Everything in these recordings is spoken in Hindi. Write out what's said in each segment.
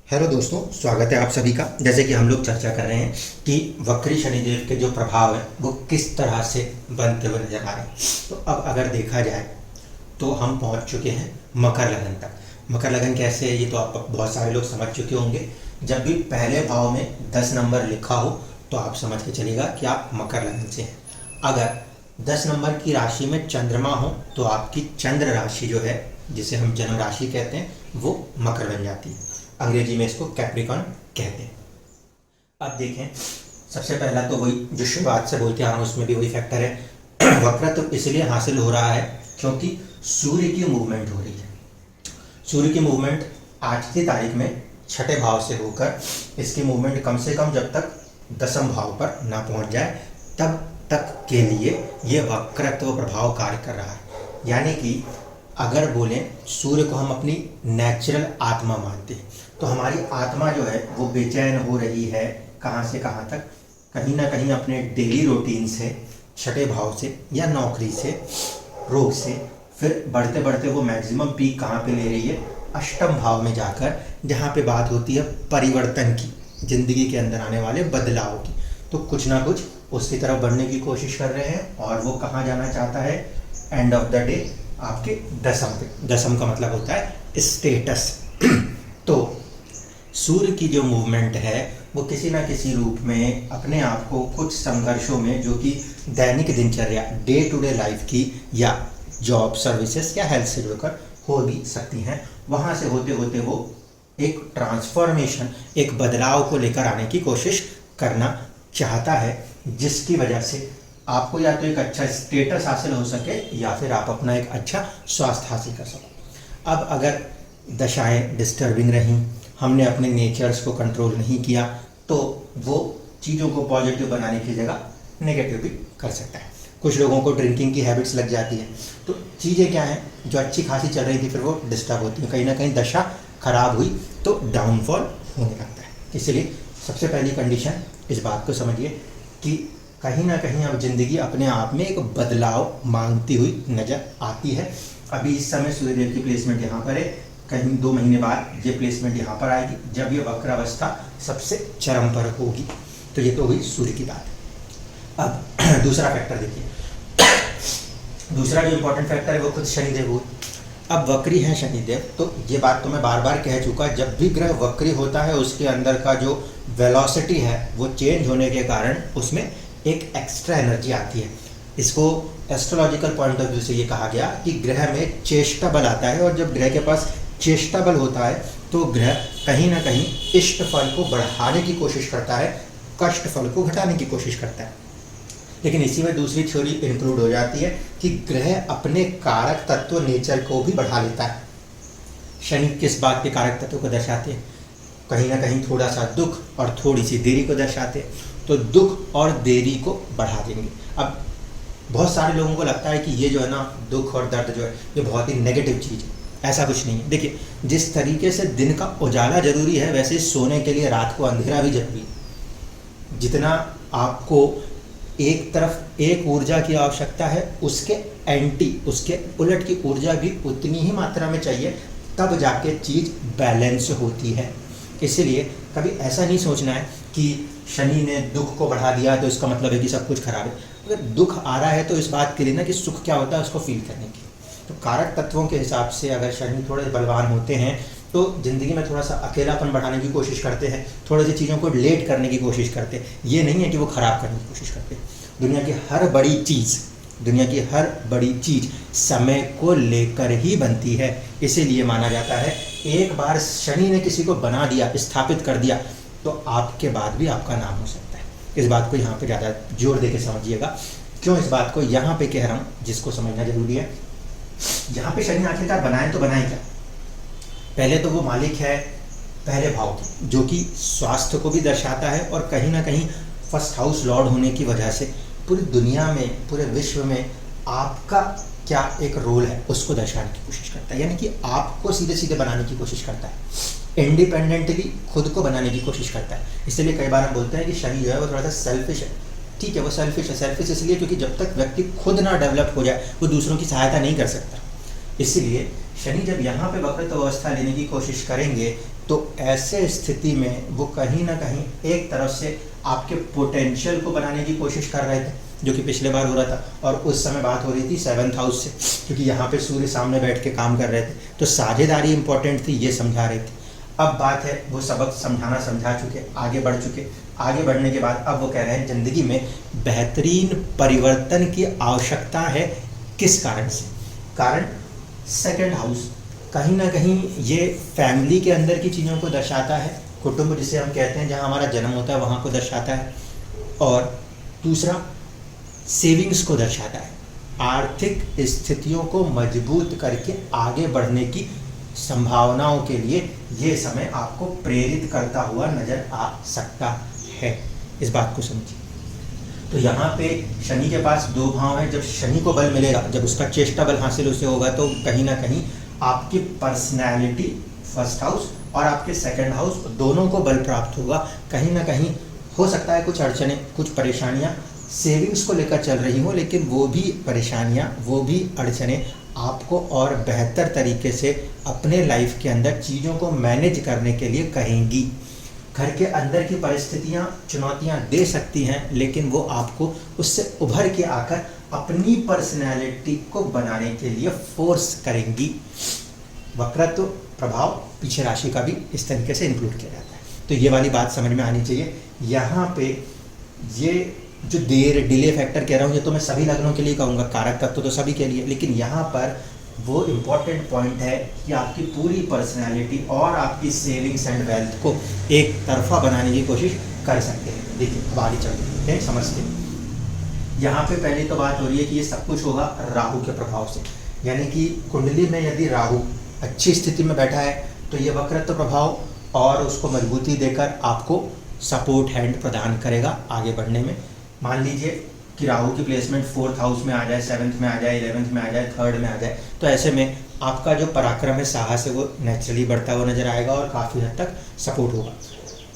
हेलो दोस्तों, स्वागत है आप सभी का। जैसे कि हम लोग चर्चा कर रहे हैं कि वक्री शनिदेव के जो प्रभाव है वो किस तरह से बनते हुए नजर आ रहे हैं। तो अब अगर देखा जाए तो हम पहुंच चुके हैं मकर लगन तक। मकर लगन कैसे है ये तो आप बहुत सारे लोग समझ चुके होंगे। जब भी पहले भाव में 10 नंबर लिखा हो तो आप समझ के चलिएगा कि आप मकर लगन से हैं। अगर 10 नंबर की राशि में चंद्रमा हो तो आपकी चंद्र राशि जो है, जिसे हम जन्म राशि कहते हैं, वो मकर बन जाती है। अंग्रेजी में इसको कैप्रिकॉन कहते हैं। अब देखें, सबसे पहला तो वही जो शुरुआत से बोलते आ रहा हूँ उसमें भी वही फैक्टर है। वक्रत्व इसलिए हासिल हो रहा है क्योंकि सूर्य की मूवमेंट हो रही है। सूर्य की मूवमेंट आज की तारीख में छठे भाव से होकर इसकी मूवमेंट कम से कम जब तक 10वें भाव पर ना पहुंच जाए तब तक के लिए ये वक्रत्व प्रभाव कार्य कर रहा है। यानी कि अगर बोलें सूर्य को हम अपनी नेचुरल आत्मा मानते हैं तो हमारी आत्मा जो है वो बेचैन हो रही है। कहाँ से कहाँ तक? कहीं ना कहीं अपने डेली रूटीन से, छठे भाव से या नौकरी से, रोग से, फिर बढ़ते बढ़ते वो मैक्सिमम पीक कहाँ पे ले रही है? अष्टम भाव में जाकर, जहाँ पे बात होती है परिवर्तन की, जिंदगी के अंदर आने वाले बदलाव की। तो कुछ ना कुछ उसकी तरफ बढ़ने की कोशिश कर रहे हैं और वो कहाँ जाना चाहता है? एंड ऑफ द डे आपके दसम पे। दसम का मतलब होता है स्टेटस। तो सूर्य की जो मूवमेंट है वो किसी ना किसी रूप में अपने आप को कुछ संघर्षों में, जो कि दैनिक दिनचर्या, डे टू डे लाइफ की या जॉब, सर्विसेज या हेल्थ से जुड़कर हो भी सकती हैं, वहाँ से होते होते वो एक ट्रांसफॉर्मेशन, एक बदलाव को लेकर आने की कोशिश करना चाहता है, जिसकी वजह से आपको या तो एक अच्छा स्टेटस हासिल हो सके या फिर आप अपना एक अच्छा स्वास्थ्य हासिल कर सको। अब अगर दशाएं डिस्टर्बिंग रहीं, हमने अपने नेचर्स को कंट्रोल नहीं किया, तो वो चीज़ों को पॉजिटिव बनाने की जगह नेगेटिव भी कर सकता है। कुछ लोगों को ड्रिंकिंग की हैबिट्स लग जाती है, तो चीज़ें क्या हैं, जो अच्छी खासी चल रही थी फिर वो डिस्टर्ब होती है। कहीं ना कहीं दशा खराब हुई तो डाउनफॉल होने लगता है। इसलिए सबसे पहली कंडीशन इस बात को समझिए कि कहीं ना कहीं अब ज़िंदगी अपने आप में एक बदलाव मांगती हुई नज़र आती है। अभी इस समय सूर्यदेव की प्लेसमेंट यहाँ पर है, कहीं 2 महीने बाद ये प्लेसमेंट यहाँ पर आएगी जब ये वक्रावस्था सबसे चरम पर होगी। तो ये तो हुई सूर्य की बात। अब दूसरा फैक्टर देखिए, दूसरा जो इम्पोर्टेंट फैक्टर है वो खुद शनिदेव हुए। अब वक्री हैं शनिदेव, तो ये बात तो मैं बार बार कह चुका, जब भी ग्रह वक्री होता है उसके अंदर का जो वेलोसिटी है वो चेंज होने के कारण उसमें एक एक्स्ट्रा एनर्जी आती है। इसको एस्ट्रोलॉजिकल पॉइंट ऑफ व्यू से ये कहा गया कि ग्रह में चेष्टा बल आता है, और जब ग्रह के पास चेष्टा बल होता है तो ग्रह कहीं ना कहीं इष्ट फल को बढ़ाने की कोशिश करता है, कष्ट फल को घटाने की कोशिश करता है। लेकिन इसी में दूसरी थ्योरी इंक्लूड हो जाती है कि ग्रह अपने कारक तत्व नेचर को भी बढ़ा लेता है। शनि किस बात के कारक तत्व को दर्शाते हैं? कहीं ना कहीं थोड़ा सा दुख और थोड़ी सी देरी को दर्शाते हैं, तो दुख और देरी को बढ़ा देंगे। अब बहुत सारे लोगों को लगता है कि ये जो है ना, दुख और दर्द जो है ये बहुत ही नेगेटिव चीज़ है। ऐसा कुछ नहीं है। देखिए, जिस तरीके से दिन का उजाला जरूरी है वैसे सोने के लिए रात को अंधेरा भी जरूरी है। जितना आपको एक तरफ एक ऊर्जा की आवश्यकता है, उसके एंटी, उसके उलट की ऊर्जा भी उतनी ही मात्रा में चाहिए, तब जाके चीज़ बैलेंस होती है। इसलिए कभी ऐसा नहीं सोचना है कि शनि ने दुख को बढ़ा दिया तो इसका मतलब है कि सब कुछ खराब है। अगर दुख आ रहा है तो इस बात के लिए ना कि सुख क्या होता है उसको फील करने की। तो कारक तत्वों के हिसाब से अगर शनि थोड़े बलवान होते हैं तो ज़िंदगी में थोड़ा सा अकेलापन बढ़ाने की कोशिश करते हैं, थोड़ी सी चीज़ों को लेट करने की कोशिश करते हैं। ये नहीं है कि वो ख़राब करने की कोशिश करते हैं। दुनिया की हर बड़ी चीज़ समय को लेकर ही बनती है। इसीलिए माना जाता है एक बार शनि ने किसी को बना दिया, स्थापित कर दिया, तो आपके बाद भी आपका नाम हो सकता है। इस बात को यहाँ पे ज़्यादा जोर दे के समझिएगा। क्यों इस बात को यहाँ पे कह रहा हूँ, जिसको समझना जरूरी है। यहाँ पे शनि आखिरकार बनाए तो बनाए क्या? पहले तो वो मालिक है पहले भाव की, जो कि स्वास्थ्य को भी दर्शाता है, और कहीं ना कहीं फर्स्ट हाउस लॉर्ड होने की वजह से पूरी दुनिया में, पूरे विश्व में आपका क्या एक रोल है उसको दर्शाने की कोशिश करता है। यानी कि आपको सीधे सीधे बनाने की कोशिश करता है, इंडिपेंडेंटली खुद को बनाने की कोशिश करता है। इसलिए कई बार हम बोलते हैं कि शनि जो है वो थोड़ा सा सेल्फिश है। ठीक है, वो सेल्फिश है। सेल्फिश इसलिए क्योंकि जब तक व्यक्ति खुद ना डेवलप हो जाए वो दूसरों की सहायता नहीं कर सकता। इसलिए शनि जब यहाँ पे वक्रत्व अवस्था लेने की कोशिश करेंगे तो ऐसे स्थिति में वो कहीं ना कहीं एक तरफ से आपके पोटेंशियल को बनाने की कोशिश कर रहे थे, जो कि पिछले बार हो रहा था, और उस समय बात हो रही थी 7th हाउस से, क्योंकि यहाँ पे सूर्य सामने बैठ के काम कर रहे थे, तो साझेदारी इंपॉर्टेंट थी, ये समझा रहे थे। अब बात है वो सबक समझा चुके, आगे बढ़ चुके। आगे बढ़ने के बाद अब वो कह रहे हैं ज़िंदगी में बेहतरीन परिवर्तन की आवश्यकता है। किस कारण से? कारण 2nd हाउस कहीं ना कहीं ये फैमिली के अंदर की चीज़ों को दर्शाता है, कुटुंब जिसे हम कहते हैं, जहाँ हमारा जन्म होता है वहाँ को दर्शाता है, और दूसरा सेविंग्स को दर्शाता है। आर्थिक स्थितियों को मजबूत करके आगे बढ़ने की संभावनाओं के लिए ये समय आपको प्रेरित करता हुआ नजर आ सकता है। इस बात को समझिए। तो यहाँ पे शनि के पास 2 भाव हैं। जब शनि को बल मिलेगा, जब उसका चेष्टा बल हासिल उसे होगा, तो कहीं ना कहीं आपकी पर्सनैलिटी 1st हाउस और आपके 2nd हाउस दोनों को बल प्राप्त होगा। कहीं ना कहीं हो सकता है कुछ अड़चने, कुछ परेशानियाँ सेविंग्स को लेकर चल रही हो, लेकिन वो भी परेशानियाँ, वो भी अड़चने आपको और बेहतर तरीके से अपने लाइफ के अंदर चीज़ों को मैनेज करने के लिए कहेंगी। घर के अंदर की परिस्थितियाँ चुनौतियाँ दे सकती हैं, लेकिन वो आपको उससे उभर के आकर अपनी पर्सनैलिटी को बनाने के लिए फोर्स करेंगी। वक्रत्व प्रभाव पीछे राशि का भी इस तरीके से इंक्लूड किया जाता है, तो ये वाली बात समझ में आनी चाहिए। यहाँ पे ये जो देर डिले फैक्टर कह रहा हूँ, ये तो मैं सभी लग्नों के लिए कहूँगा, कारक तत्व तो सभी के लिए, लेकिन यहाँ पर वो इम्पॉर्टेंट पॉइंट है कि आपकी पूरी पर्सनैलिटी और आपकी सेविंग्स एंड वेल्थ को एक तरफा बनाने की कोशिश कर सकते हैं। देखिए अब आगे चलते हैं, समझते हैं। यहाँ पे पहली तो बात हो रही है कि ये सब कुछ होगा राहु के प्रभाव से, यानी कि कुंडली में यदि राहु अच्छी स्थिति में बैठा है तो ये वक्रत्व प्रभाव और उसको मजबूती देकर आपको सपोर्ट हैंड प्रदान करेगा आगे बढ़ने में। मान लीजिए कि राहु की प्लेसमेंट 4th हाउस में आ जाए, 7th में आ जाए, 11th में आ जाए, 3rd में आ जाए, तो ऐसे में आपका जो पराक्रम है, साहस है, वो नेचुरली बढ़ता हुआ नजर आएगा और काफ़ी हद तक सपोर्ट होगा।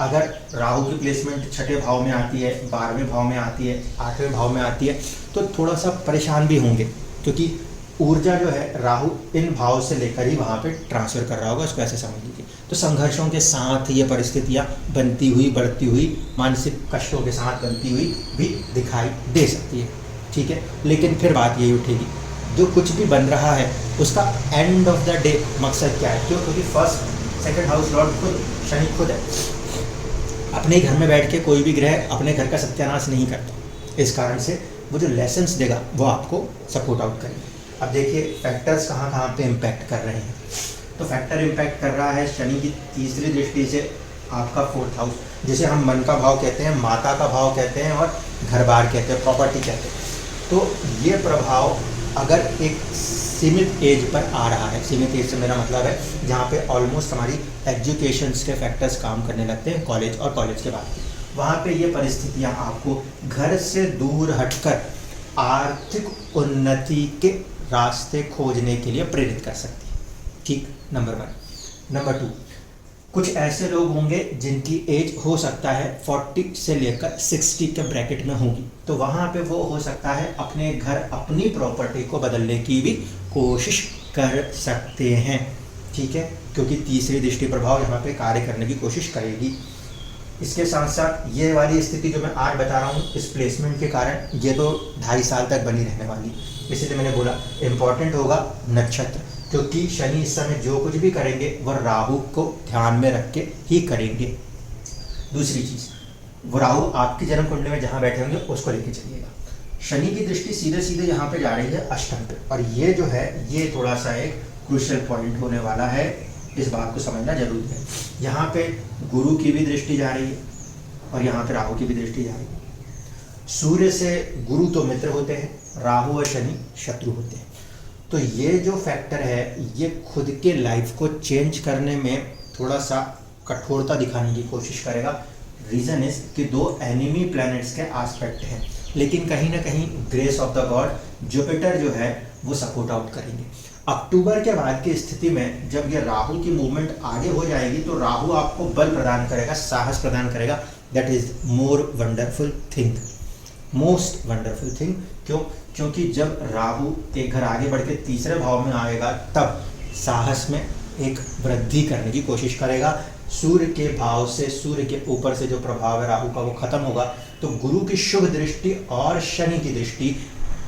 अगर राहु की प्लेसमेंट 6ठे भाव में आती है, 12वें भाव में आती है, 8वें भाव में आती है, तो थोड़ा सा परेशान भी होंगे, क्योंकि ऊर्जा जो है राहु इन भाव से लेकर ही वहाँ पे ट्रांसफ़र कर रहा होगा, उसको ऐसे समझ लीजिए। तो संघर्षों के साथ ये परिस्थितियाँ बनती हुई, बढ़ती हुई, मानसिक कष्टों के साथ बनती हुई भी दिखाई दे सकती है, ठीक है। लेकिन फिर बात यही उठेगी, जो कुछ भी बन रहा है उसका एंड ऑफ द डे मकसद क्या है? क्यों? क्योंकि 1st 2nd हाउस लॉर्ड खुद शनि खुद है। अपने घर में बैठ के कोई भी ग्रह अपने घर का सत्यानाश नहीं करता, इस कारण से वो जो लेसन्स देगा वो आपको सपोर्ट आउट करेंगे। अब देखिए फैक्टर्स कहाँ कहाँ पे इम्पैक्ट कर रहे हैं। तो फैक्टर इम्पैक्ट कर रहा है शनि की तीसरी दृष्टि से आपका 4th हाउस, जिसे हम मन का भाव कहते हैं, माता का भाव कहते हैं और घर बार कहते हैं, प्रॉपर्टी कहते हैं। तो ये प्रभाव अगर एक सीमित एज पर आ रहा है, सीमित एज से मेरा मतलब है जहाँ पे ऑलमोस्ट हमारी एजुकेशंस के फैक्टर्स काम करने लगते हैं, कॉलेज और कॉलेज के बाद, वहाँ पे ये परिस्थितियाँ आपको घर से दूर हटकर आर्थिक उन्नति के रास्ते खोजने के लिए प्रेरित कर सकती है, ठीक। नंबर 1। नंबर 2, कुछ ऐसे लोग होंगे जिनकी एज हो सकता है 40 से लेकर 60 के ब्रैकेट में होगी, तो वहाँ पे वो हो सकता है अपने घर, अपनी प्रॉपर्टी को बदलने की भी कोशिश कर सकते हैं, ठीक है, क्योंकि तीसरी दृष्टि प्रभाव यहाँ पे कार्य करने की कोशिश करेगी। इसके साथ साथ ये वाली स्थिति जो मैं आज बता रहा हूँ, इस प्लेसमेंट के कारण ये तो 2.5 साल तक बनी रहने वाली, इसीलिए मैंने बोला इम्पॉर्टेंट होगा नक्षत्र, क्योंकि शनि इस समय जो कुछ भी करेंगे वह राहु को ध्यान में रख के ही करेंगे। दूसरी चीज़, वो राहु आपकी जन्म कुंडली में जहाँ बैठे होंगे उसको लेके चलिएगा। शनि की दृष्टि सीधे सीधे यहाँ पे जा रही है अष्टम पे, और ये जो है ये थोड़ा सा एक क्रूशियल पॉइंट होने वाला है, इस बात को समझना जरूरी है। यहाँ पे गुरु की भी दृष्टि जा रही है और यहाँ पे राहु की भी दृष्टि जा रही है। सूर्य से गुरु तो मित्र होते हैं, राहु और शनि शत्रु होते हैं, तो ये जो फैक्टर है ये खुद के लाइफ को चेंज करने में थोड़ा सा कठोरता दिखाने की कोशिश करेगा। रीज़न इज कि 2 एनिमी प्लैनेट्स के एस्पेक्ट हैं, लेकिन कहीं ना कहीं grace of the God Jupiter जो है वो सपोर्ट आउट करेंगे। अक्टूबर के बाद की स्थिति में जब ये राहु की मूवमेंट आगे हो जाएगी तो राहु आपको बल प्रदान करेगा, साहस प्रदान करेगा। That is more wonderful thing, most wonderful thing. क्यों? क्योंकि जब राहु एक घर आगे बढ़ के तीसरे भाव में आएगा तब साहस में एक वृद्धि करने की कोशिश करेगा। सूर्य के भाव से, सूर्य के ऊपर से जो प्रभाव है राहु का वो खत्म होगा, तो गुरु की शुभ दृष्टि और शनि की दृष्टि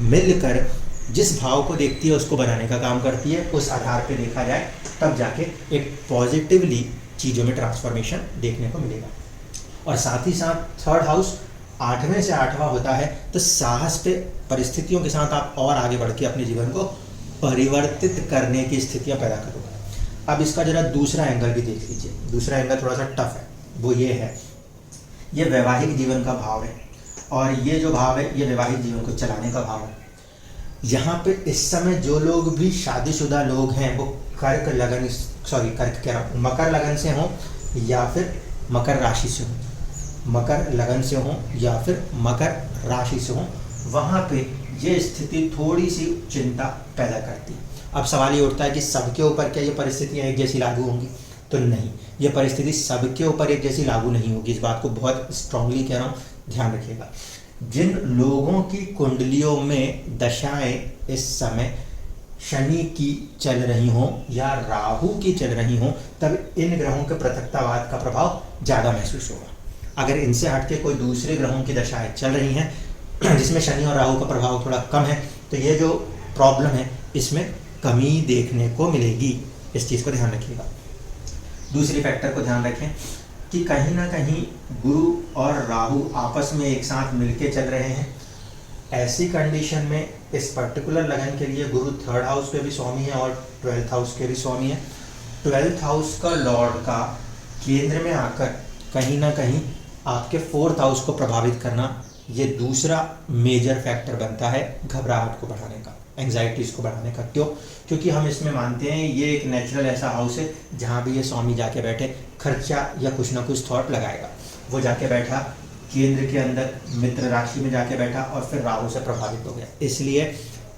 मिलकर जिस भाव को देखती है उसको बनाने का काम करती है। उस आधार पे देखा जाए तब जाके एक पॉजिटिवली चीज़ों में ट्रांसफॉर्मेशन देखने को मिलेगा। और साथ ही साथ थर्ड हाउस 8वें से 8वां होता है, तो साहस पे परिस्थितियों के साथ आप और आगे बढ़ के अपने जीवन को परिवर्तित करने की स्थितियां पैदा करोगे। अब इसका जरा दूसरा एंगल भी देख लीजिए। दूसरा एंगल थोड़ा सा टफ है, वो ये है, ये वैवाहिक जीवन का भाव है, और ये जो भाव है ये वैवाहिक जीवन को चलाने का भाव है। यहाँ पे इस समय जो लोग भी शादीशुदा लोग हैं वो कर्क कह रहा हूँ, मकर लगन से हों या फिर मकर राशि से हों, मकर लगन से हों या फिर मकर राशि से हों, वहाँ पे ये स्थिति थोड़ी सी चिंता पैदा करती है। अब सवाल ये उठता है कि सबके ऊपर क्या ये परिस्थितियाँ एक जैसी लागू होंगी? तो नहीं, ये परिस्थिति सबके ऊपर एक जैसी लागू नहीं होगी। इस बात को बहुत स्ट्रांगली कह रहा हूँ, ध्यान रखिएगा। जिन लोगों की कुंडलियों में दशाएं इस समय शनि की चल रही हों या राहु की चल रही हों, तब इन ग्रहों के पृथकतावाद का प्रभाव ज़्यादा महसूस होगा। अगर इनसे हटके कोई दूसरे ग्रहों की दशाएं चल रही हैं जिसमें शनि और राहु का प्रभाव थोड़ा कम है, तो ये जो प्रॉब्लम है इसमें कमी देखने को मिलेगी। इस चीज़ को ध्यान रखिएगा। दूसरी फैक्टर को ध्यान रखें कि कहीं ना कहीं गुरु और राहु आपस में एक साथ मिलके चल रहे हैं। ऐसी कंडीशन में इस पर्टिकुलर लगन के लिए गुरु थर्ड हाउस पे भी स्वामी है और 12th हाउस के भी स्वामी है। 12th हाउस का लॉर्ड का केंद्र में आकर कहीं ना कहीं आपके 4th हाउस को प्रभावित करना, ये दूसरा मेजर फैक्टर बनता है घबराहट को बढ़ाने का, एंग्जाइटीज़ को बढ़ाने का। क्यों? क्योंकि हम इसमें मानते हैं ये एक नेचुरल ऐसा हाउस है जहाँ भी ये स्वामी जाके बैठे खर्चा या कुछ ना कुछ थॉट लगाएगा। वो जाके बैठा केंद्र के अंदर मित्र राशि में जाके बैठा और फिर राहु से प्रभावित हो गया। इसलिए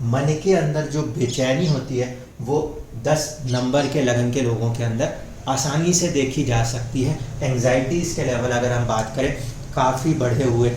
मन के अंदर जो बेचैनी होती है वो 10 नंबर के लगन के लोगों के अंदर आसानी से देखी जा सकती है। एंग्जाइटीज़ के लेवल अगर हम बात करें काफ़ी बढ़े हुए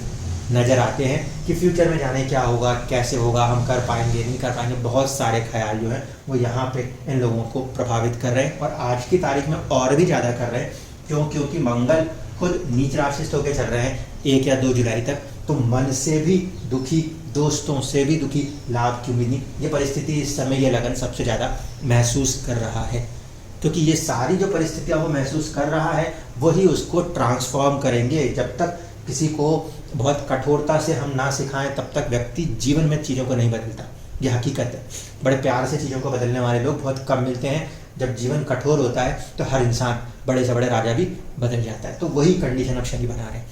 नज़र आते हैं कि फ्यूचर में जाने क्या होगा, कैसे होगा, हम कर पाएंगे नहीं कर पाएंगे। बहुत सारे ख्याल जो हैं वो यहाँ पे इन लोगों को प्रभावित कर रहे हैं और आज की तारीख में और भी ज़्यादा कर रहे हैं। क्यों? क्योंकि मंगल खुद नीच राशि से होकर चल रहे हैं 1 या 2 जुलाई तक, तो मन से भी दुखी, दोस्तों से भी दुखी, लाभ की उम्मीद नहीं। ये परिस्थिति इस समय ये लगन सबसे ज़्यादा महसूस कर रहा है, क्योंकि ये सारी जो परिस्थितियाँ वो महसूस कर रहा है वही उसको ट्रांसफॉर्म करेंगे। जब तक किसी को बहुत कठोरता से हम ना सिखाएं तब तक व्यक्ति जीवन में चीज़ों को नहीं बदलता। ये हकीकत है। बड़े प्यार से चीज़ों को बदलने वाले लोग बहुत कम मिलते हैं। जब जीवन कठोर होता है तो हर इंसान, बड़े से बड़े राजा भी बदल जाता है। तो वही कंडीशन अब शनि बना रहे हैं।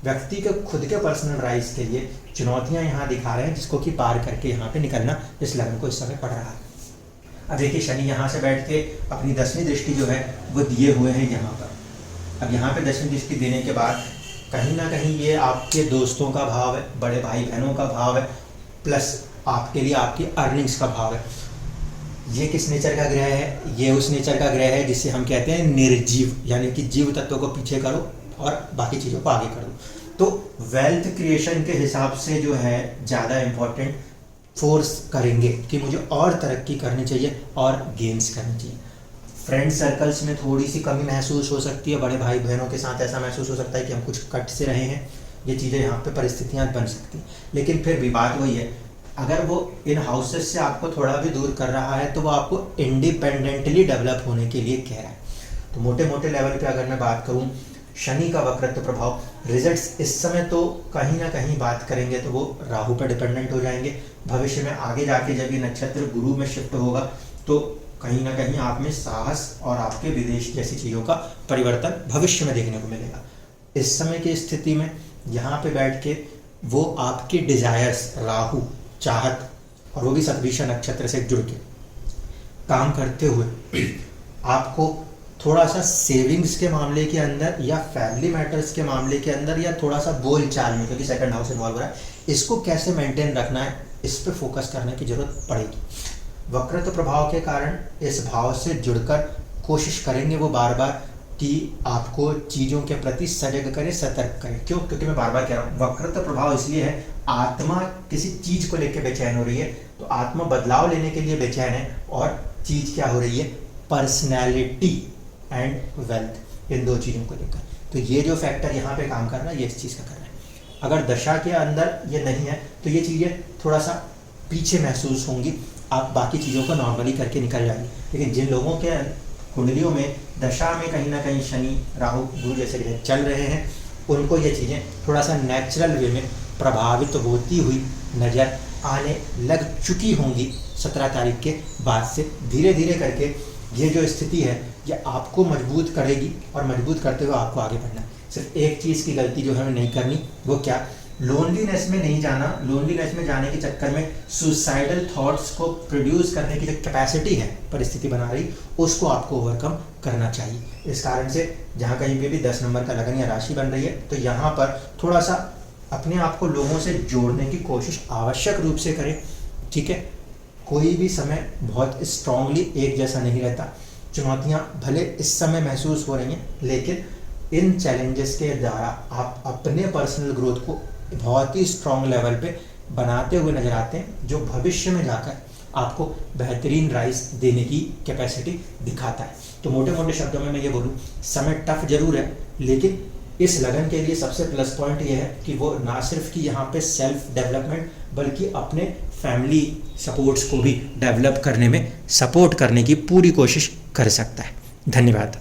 व्यक्ति के खुद के पर्सनल राइज के लिए चुनौतियाँ यहाँ दिखा रहे हैं, जिसको कि पार करके यहाँ पे निकलना इस लगन को इस समय पड़ रहा है। अब देखिए शनि यहाँ से बैठ के अपनी 10वीं दृष्टि जो है वो दिए हुए हैं यहाँ पर। अब यहाँ पे 10वीं दृष्टि देने के बाद कहीं ना कहीं ये आपके दोस्तों का भाव है, बड़े भाई बहनों का भाव है, प्लस आपके लिए आपकी अर्निंग्स का भाव है। ये किस नेचर का ग्रह है? ये उस नेचर का ग्रह है जिसे हम कहते हैं निर्जीव, यानी कि जीव तत्व को पीछे करो और बाकी चीज़ों को आगे करो। तो वेल्थ क्रिएशन के हिसाब से जो है ज़्यादा इम्पोर्टेंट फोर्स करेंगे कि मुझे और तरक्की करनी चाहिए और गेन्स करनी चाहिए। फ्रेंड सर्कल्स में थोड़ी सी कमी महसूस हो सकती है, बड़े भाई बहनों के साथ ऐसा महसूस हो सकता है कि हम कुछ कट से रहे हैं। ये चीज़ें यहाँ पे परिस्थितियाँ बन सकती हैं, लेकिन फिर भी बात वही है, अगर वो इन हाउसेस से आपको थोड़ा भी दूर कर रहा है तो वो आपको इंडिपेंडेंटली डेवलप होने के लिए कह रहा है। तो मोटे मोटे लेवल पे अगर मैं बात करूँ, शनि का वक्रत्व प्रभाव रिजल्ट्स इस समय तो कहीं ना कहीं बात करेंगे तो वो राहु पर डिपेंडेंट हो जाएंगे। भविष्य में आगे जाके जब ये नक्षत्र गुरु में शिफ्ट होगा तो कहीं ना कहीं आप में साहस और आपके विदेश जैसी चीज़ों का परिवर्तन भविष्य में देखने को मिलेगा। इस समय की स्थिति में यहाँ पे बैठ के वो आपके डिजायर्स, राहु, चाहत, और वो भी सतभिषा नक्षत्र से जुड़ के काम करते हुए आपको थोड़ा सा सेविंग्स के मामले के अंदर या फैमिली मैटर्स के मामले के अंदर या थोड़ा सा बोल चाल में, क्योंकि सेकंड हाउस इन्वॉल्व हो रहा है, इसको कैसे मेंटेन रखना है इस पर फोकस करने की जरूरत पड़ेगी। वक्रत्व प्रभाव के कारण इस भाव से जुड़कर कोशिश करेंगे वो बार बार कि आपको चीज़ों के प्रति सजग करें, सतर्क करें। क्यों? क्योंकि मैं बार बार कह रहा हूँ वक्रत्व प्रभाव इसलिए है, आत्मा किसी चीज़ को लेकर बेचैन हो रही है, तो आत्मा बदलाव लेने के लिए बेचैन है और चीज़ क्या हो रही है, पर्सनैलिटी एंड वेल्थ, इन दो चीज़ों को लेकर। तो ये जो फैक्टर यहाँ पे काम कर रहा है ये इस चीज़ का कर रहा है। अगर दशा के अंदर ये नहीं है तो ये चीज़ें थोड़ा सा पीछे महसूस होंगी, आप बाकी चीज़ों को नॉर्मली करके निकल जाएंगे। लेकिन जिन लोगों के कुंडलियों में दशा में कहीं ना कहीं शनि राहु गुरु जैसे ग्रह चल रहे हैं, उनको ये चीज़ें थोड़ा सा नेचुरल वे में प्रभावित होती हुई नज़र आने लग चुकी होंगी 17 तारीख के बाद से। धीरे धीरे करके ये जो स्थिति है ये आपको मजबूत करेगी और मजबूत करते हुए आपको आगे बढ़ना है। सिर्फ एक चीज़ की गलती जो हमें नहीं करनी, वो क्या, लोनलीनेस में नहीं जाना। लोनलीनेस में जाने के चक्कर में सुसाइडल थॉट्स को प्रोड्यूस करने की जो कैपेसिटी है परिस्थिति बना रही, उसको आपको ओवरकम करना चाहिए। इस कारण से जहाँ कहीं पे भी 10 नंबर का लगन या राशि बन रही है तो यहाँ पर थोड़ा सा अपने आप को लोगों से जोड़ने की कोशिश आवश्यक रूप से करें, ठीक है। कोई भी समय बहुत स्ट्रांगली एक जैसा नहीं रहता। चुनौतियाँ भले इस समय महसूस हो रही हैं, लेकिन इन चैलेंजेस के द्वारा आप अपने पर्सनल ग्रोथ को बहुत ही स्ट्रांग लेवल पे बनाते हुए नजर आते हैं, जो भविष्य में जाकर आपको बेहतरीन राइज देने की कैपेसिटी दिखाता है। तो मोटे मोटे शब्दों में मैं ये बोलूँ, समय टफ जरूर है, लेकिन इस लगन के लिए सबसे प्लस पॉइंट ये है कि वो ना सिर्फ कि यहाँ पे सेल्फ डेवलपमेंट बल्कि अपने फैमिली सपोर्ट्स को भी डेवलप करने में सपोर्ट करने की पूरी कोशिश कर सकता है। धन्यवाद।